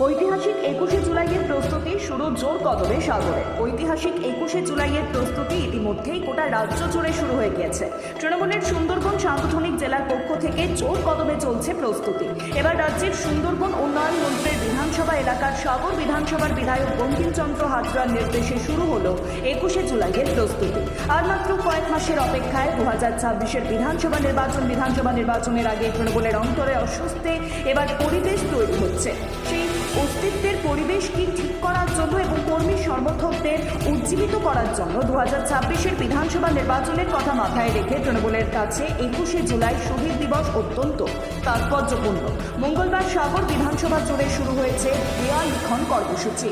ঐতিহাসিক 21শে জুলাইয়ের প্রস্তুতি শুরু জোর কদমে সাগরে। ঐতিহাসিক 21শে জুলাইয়ের প্রস্তুতি ইতিমধ্যেই গোটা রাজ্য জুড়ে শুরু হয়ে গিয়েছে। তৃণমূলের সুন্দরবন সাংগঠনিক জেলার পক্ষ থেকে জোর কদমে চলছে প্রস্তুতি। এবার রাজ্যের সুন্দরবন উন্নয়ন মন্ত্রীর বিধানসভা এলাকার সাগর বিধানসভার বিধায়ক বঙ্কিমচন্দ্র হাজরার নির্দেশে শুরু হলো 21শে জুলাইয়ের প্রস্তুতি। আর মাত্র কয়েক মাসের অপেক্ষায় 2026-এর বিধানসভা নির্বাচনের আগে তৃণমূলের অন্তরে অস্বস্তি এবার পরিবেশ তৈরি হচ্ছে। সেই অস্তিত্বের পরিবেশকে ঠিক করার জন্য এবং কর্মী সমর্থকদের উজ্জীবিত করার জন্য 2026-এর বিধানসভা নির্বাচনের কথা মাথায় রেখে তৃণমূলের কাছে 21শে জুলাই শহীদ দিবস অত্যন্ত তাৎপর্যপূর্ণ। মঙ্গলবার সাগর বিধানসভা জুড়ে শুরু হয়েছে দেওয়াল লিখন কর্মসূচি।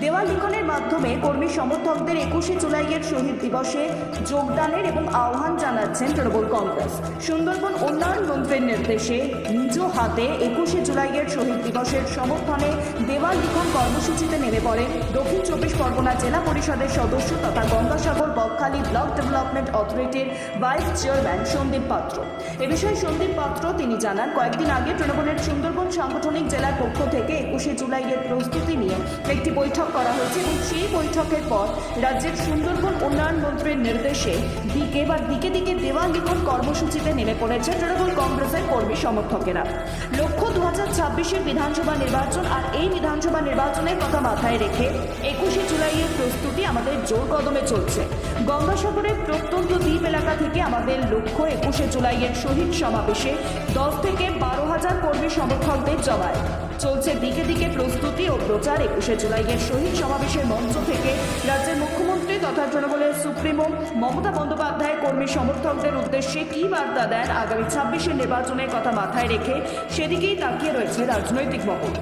দেওয়াল লিখনের মাধ্যমে কর্মী সমর্থকদের 21শে জুলাইয়ের শহীদ দিবসে যোগদানের এবং আহ্বান জানাচ্ছেন তৃণমূল কংগ্রেস। সুন্দরবন উন্নয়ন মন্ত্রীর নির্দেশে নিজ হাতে 21শে জুলাইয়ের শহীদ দিবসের সমর্থনে দেওয়াল লিখন কর্মসূচিতে নেমে পড়েন দক্ষিণ 24 পরগনা জেলা পরিষদের সদস্য তথা গঙ্গাসাগর বকখালি ব্লক ডেভেলপমেন্ট অথরিটির ভাইস চেয়ারম্যান সন্দীপ পাত্র। এ বিষয়ে সন্দীপ পাত্র তিনি জানান, কয়েকদিন আগে তৃণমূলের সুন্দরবন সাংগঠনিক জেলার পক্ষ থেকে 21শে জুলাইয়ের প্রস্তুতি নিয়ে একটি বৈঠক করা হয়েছে এবং সেই বৈঠকের পর রাজ্যের সুন্দরবন উন্নয়ন মন্ত্রীর নির্দেশে দিকে দিকে দেওয়াল লিখন কর্মসূচিতে নেমে পড়েছে তৃণমূল কংগ্রেসের কর্মী সমর্থকেরা। লক্ষ্য 2026-এর বিধানসভা নির্বাচন, আর এই বিধানসভা নির্বাচনের কথা মাথায় রেখে 21শে জুলাইয়ের প্রস্তুতি আমাদের জোর কদমে চলছে। গঙ্গাসাগরের প্রত্যন্ত দ্বীপ এলাকা থেকে আমাদের লক্ষ্য 21শে জুলাইয়ের শহীদ সমাবেশে 10 থেকে 12,000 কর্মী সমর্থকদের জমায়েত। চলছে দিকে দিকে প্রস্তুতি ও প্রচার। 21শে জুলাইয়ের শহীদ সমাবেশের মঞ্চ থেকে রাজ্যের মুখ্যমন্ত্রী তথা তৃণমূলের সুপ্রিমো মমতা বন্দ্যোপাধ্যায় কর্মী সমর্থকদের উদ্দেশ্যে কী বার্তা দেন আগামী 26-এর নির্বাচনের কথা মাথায় রেখে, সেদিকেই তাকিয়ে রয়েছে রাজনৈতিক মহল।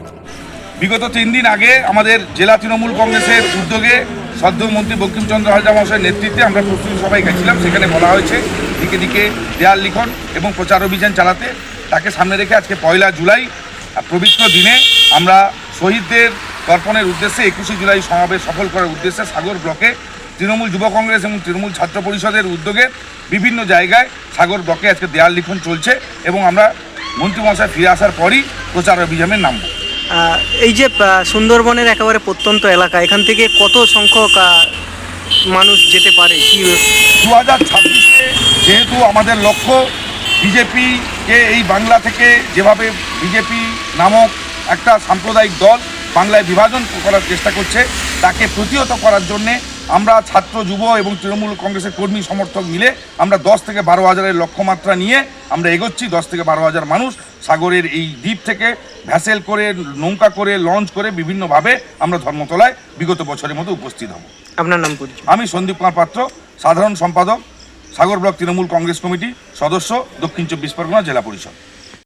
বিগত 3 দিন আগে আমাদের জেলা তৃণমূল কংগ্রেসের উদ্যোগে শ্রদ্ধেয় মন্ত্রী বঙ্কিমচন্দ্র হাজরা মহাশয়ের নেতৃত্বে আমরা প্রস্তুতি সভায় গেছিলাম। সেখানে বলা হয়েছে দিকে দিকে দেয়াল লিখন এবং প্রচার অভিযান চালাতে। তাকে সামনে রেখে আজকে 1 জুলাই পবিত্র দিনে আমরা শহীদদের তর্পণের উদ্দেশ্যে 21শে জুলাই সমাবেশ সফল করার উদ্দেশ্যে সাগর ব্লকে তৃণমূল যুব কংগ্রেস এবং তৃণমূল ছাত্র পরিষদের উদ্যোগে বিভিন্ন জায়গায় সাগর ব্লকে আজকে দেয়াল লিখন চলছে এবং আমরা মন্ত্রী মহাশয় ফিরে আসার পরই প্রচার অভিযানে নামব। এই যে সুন্দরবনের একেবারে প্রত্যন্ত এলাকা, এখান থেকে কত সংখ্যক মানুষ যেতে পারে? কি 2026-এ যেহেতু আমাদের লক্ষ্য বিজেপিকে এই বাংলা থেকে, যেভাবে বিজেপি নামক একটা সাম্প্রদায়িক দল বাংলায় বিভাজন করার চেষ্টা করছে, তাকে প্রতিহত করার জন্যে আমরা ছাত্র যুব এবং তৃণমূল কংগ্রেসের কর্মী সমর্থক মিলে আমরা 10 থেকে 12,000-এর লক্ষ্যমাত্রা নিয়ে আমরা এগোচ্ছি। 10 থেকে 12,000 মানুষ সাগরের এই দ্বীপ থেকে ভ্যাসেল করে, নৌকা করে, লঞ্চ করে বিভিন্নভাবে আমরা ধর্মতলায় বিগত বছরের মতো উপস্থিত হব। আপনার নাম পরিচয়? আমি সন্দীপ কুমার পাত্র, সাধারণ সম্পাদক, সাগর ব্লক তৃণমূল কংগ্রেস কমিটি, সদস্য, দক্ষিণ 24 পরগনা জেলা পরিষদ।